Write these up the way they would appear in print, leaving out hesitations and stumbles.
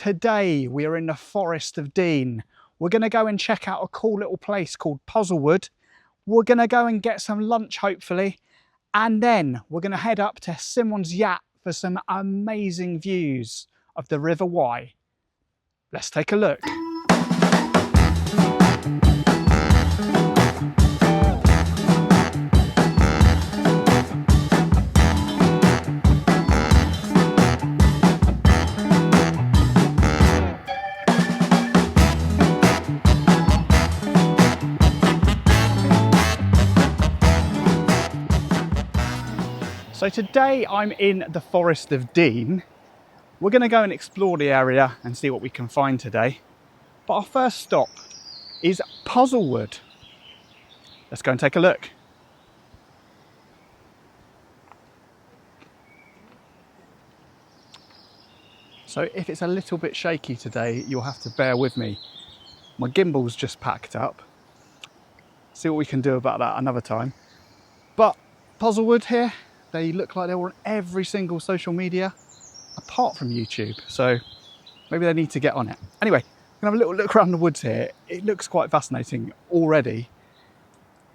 Today we are in the Forest of Dean. We're going to go and check out a cool little place called Puzzlewood. We're going to go and get some lunch hopefully, and then we're going to head up to Symonds Yat for some amazing views of the River Wye. Let's take a look. So today I'm in the Forest of Dean. We're going to go and explore the area and see what we can find today. But our first stop is Puzzlewood. Let's go and take a look. So if it's a little bit shaky today, you'll have to bear with me. My gimbal's just packed up. See what we can do about that another time. But Puzzlewood here, they look like they're on every single social media apart from YouTube, so maybe they need to get on it. Anyway, I'm gonna have a little look around the woods here. It looks quite fascinating already.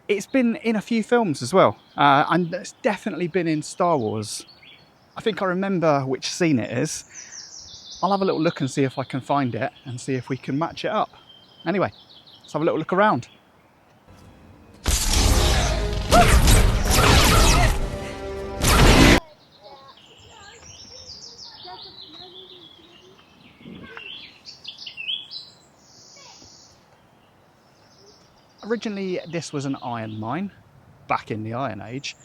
It's been in a few films as well, and it's definitely been in Star Wars. I think I remember which scene it is. I'll have a little look and see if I can find it and see if we can match it up. Anyway, let's have a little look around. Originally, this was an iron mine back in the Iron Age,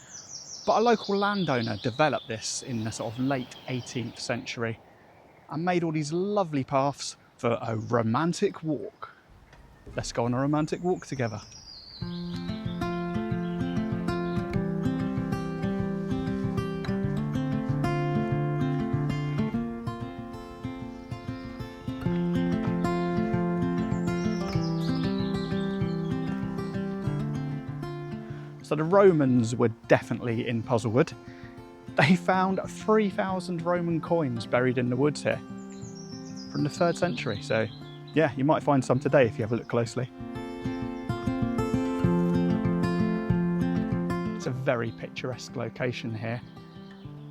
but a local landowner developed this in the sort of late 18th century and made all these lovely paths for a romantic walk. Let's go on a romantic walk together. So the Romans were definitely in Puzzlewood. They found 3,000 Roman coins buried in the woods here from the 3rd century. So yeah, you might find some today if you have a look closely. It's a very picturesque location here.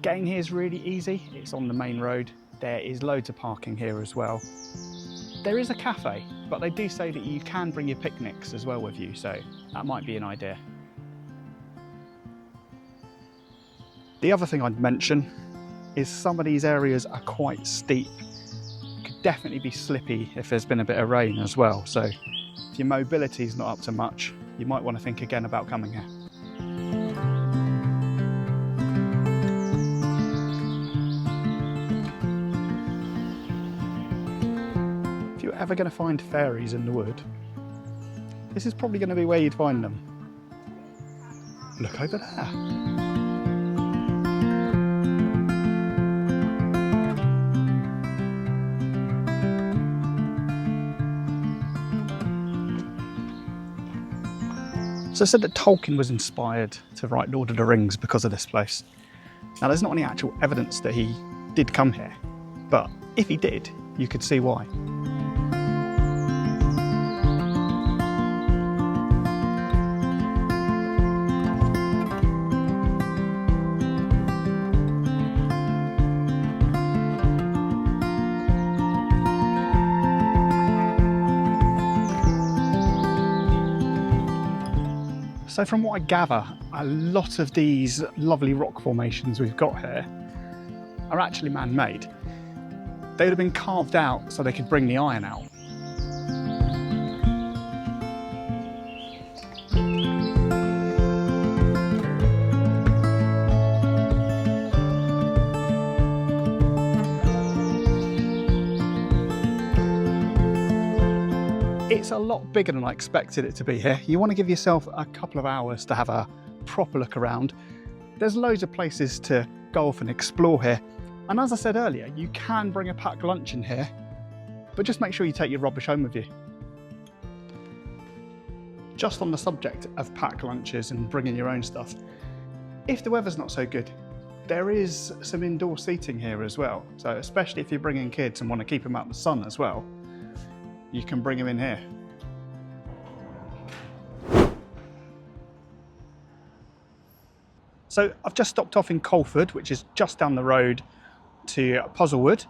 Getting here is really easy. It's on the main road. There is loads of parking here as well. There is a cafe, but they do say that you can bring your picnics as well with you, so that might be an idea. The other thing I'd mention is some of these areas are quite steep. It could definitely be slippy if there's been a bit of rain as well. So if your mobility is not up to much, you might want to think again about coming here. If you're ever going to find fairies in the wood, this is probably going to be where you'd find them. Look over there. So I said that Tolkien was inspired to write Lord of the Rings because of this place. Now there's not any actual evidence that he did come here, but if he did, you could see why. So from what I gather, a lot of these lovely rock formations we've got here are actually man-made. They would have been carved out so they could bring the iron out. It's a lot bigger than I expected it to be here. You want to give yourself a couple of hours to have a proper look around. There's loads of places to go off and explore here. And as I said earlier, you can bring a packed lunch in here, but just make sure you take your rubbish home with you. Just on the subject of packed lunches and bringing your own stuff, if the weather's not so good, There is some indoor seating here as well, so especially if you're bringing kids and want to keep them out in the sun as well, you can bring them in here. So I've just stopped off in Coleford, which is just down the road to Puzzlewood.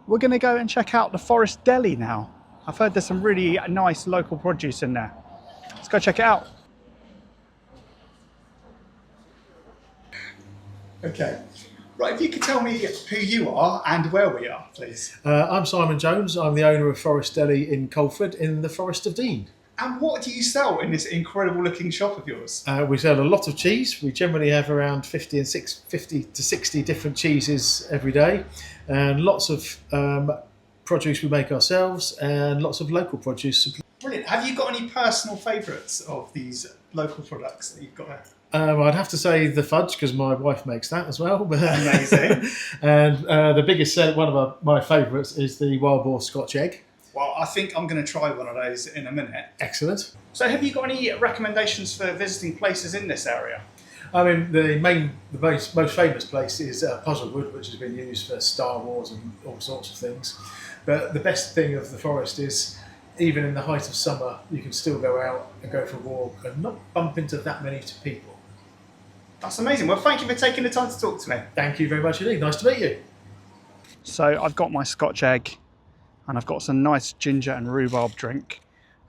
We're going to go and check out the Forest Deli now. I've heard there's some really nice local produce in there. Let's go check it out. Okay, right, if you could tell me who you are and where we are, please. I'm Simon Jones. I'm the owner of Forest Deli in Coleford in the Forest of Dean. And what do you sell in this incredible looking shop of yours? We sell a lot of cheese. We generally have around 50 to 60 different cheeses every day, and lots of produce we make ourselves and lots of local produce. Brilliant. Have you got any personal favourites of these local products that you've got here? I'd have to say the fudge, because my wife makes that as well. Amazing. And the biggest, one of my favourites is the wild boar Scotch egg. Well, I think I'm going to try one of those in a minute. Excellent. So have you got any recommendations for visiting places in this area? I mean, the most famous place is Puzzlewood, which has been used for Star Wars and all sorts of things. But the best thing of the forest is, even in the height of summer, you can still go out and go for a walk and not bump into that many people. That's amazing. Well, thank you for taking the time to talk to me. Thank you very much indeed. Nice to meet you. So I've got my Scotch egg and I've got some nice ginger and rhubarb drink.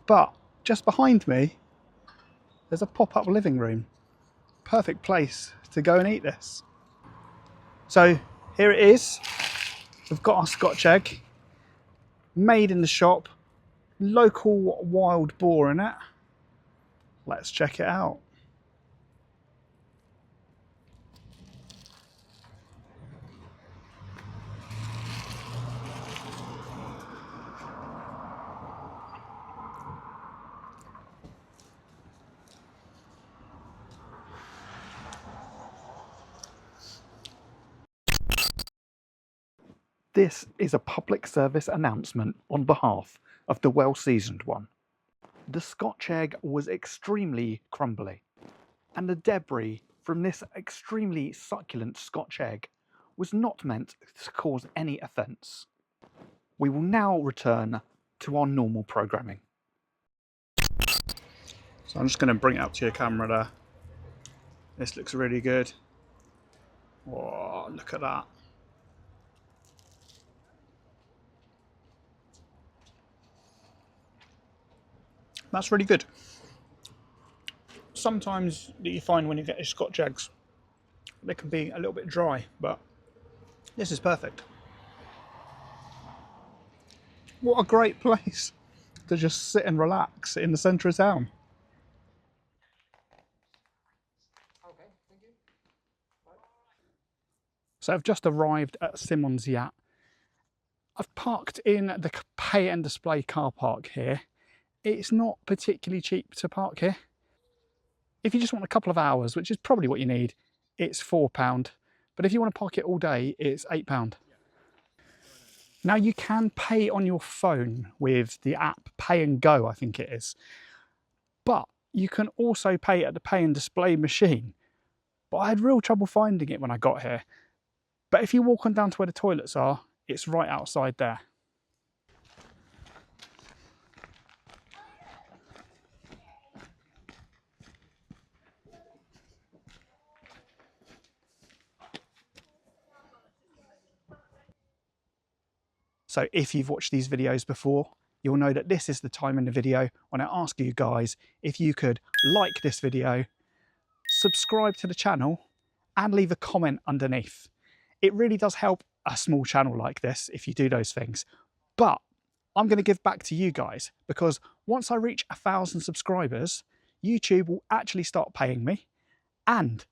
But just behind me, there's a pop-up living room. Perfect place to go and eat this. So here it is. We've got our Scotch egg, made in the shop, local wild boar in it. Let's check it out. This is a public service announcement on behalf of the well-seasoned one. The Scotch egg was extremely crumbly, and the debris from this extremely succulent Scotch egg was not meant to cause any offence. We will now return to our normal programming. So I'm just going to bring it up to your camera there. This looks really good. Whoa, look at that. That's really good. Sometimes that you find when you get your Scotch eggs, they can be a little bit dry, but this is perfect. What a great place to just sit and relax in the centre of town. Okay, thank you. So I've just arrived at Symonds Yat. I've parked in the pay and display car park here. It's not particularly cheap to park here. If you just want a couple of hours, which is probably what you need, it's £4. But if you want to park it all day, it's £8. Now you can pay on your phone with the app Pay and Go, I think it is. But you can also pay at the pay and display machine. But I had real trouble finding it when I got here. But if you walk on down to where the toilets are, it's right outside there. So if you've watched these videos before, you'll know that this is the time in the video when I ask you guys if you could like this video, subscribe to the channel, and leave a comment underneath. It really does help a small channel like this if you do those things. But I'm going to give back to you guys, because once I reach 1,000 subscribers, YouTube will actually start paying me. And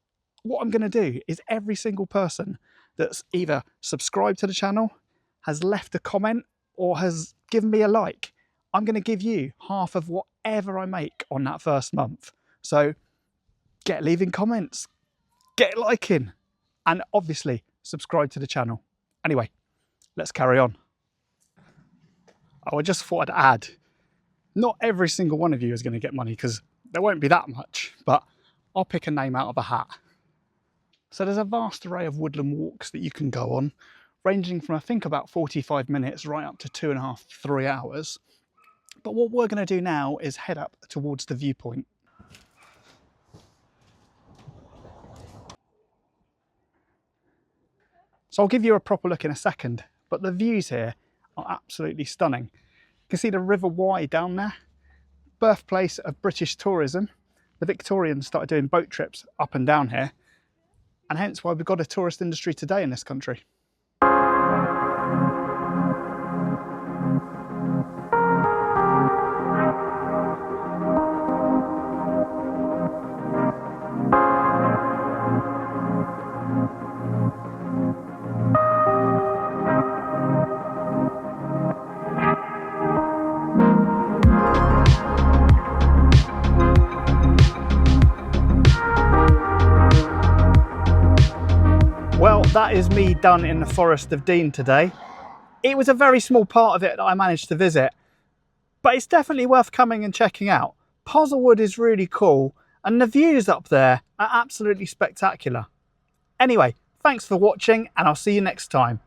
what I'm going to do is every single person that's either subscribed to the channel, has left a comment, or has given me a like, I'm going to give you half of whatever I make on that first month. So get leaving comments, get liking, and obviously subscribe to the channel. Anyway, let's carry on. Oh, I just thought I'd add, not every single one of you is going to get money, because there won't be that much, but I'll pick a name out of a hat. So there's a vast array of woodland walks that you can go on, ranging from I think about 45 minutes right up to 2.5 to 3 hours. But what we're going to do now is head up towards the viewpoint. So I'll give you a proper look in a second, but the views here are absolutely stunning. You can see the River Wye down there, birthplace of British tourism. The Victorians started doing boat trips up and down here, and hence why we've got a tourist industry today in this country. Well, that is me done in the Forest of Dean today. It was a very small part of it that I managed to visit, but it's definitely worth coming and checking out. Puzzlewood is really cool, and the views up there are absolutely spectacular. Anyway, thanks for watching, and I'll see you next time.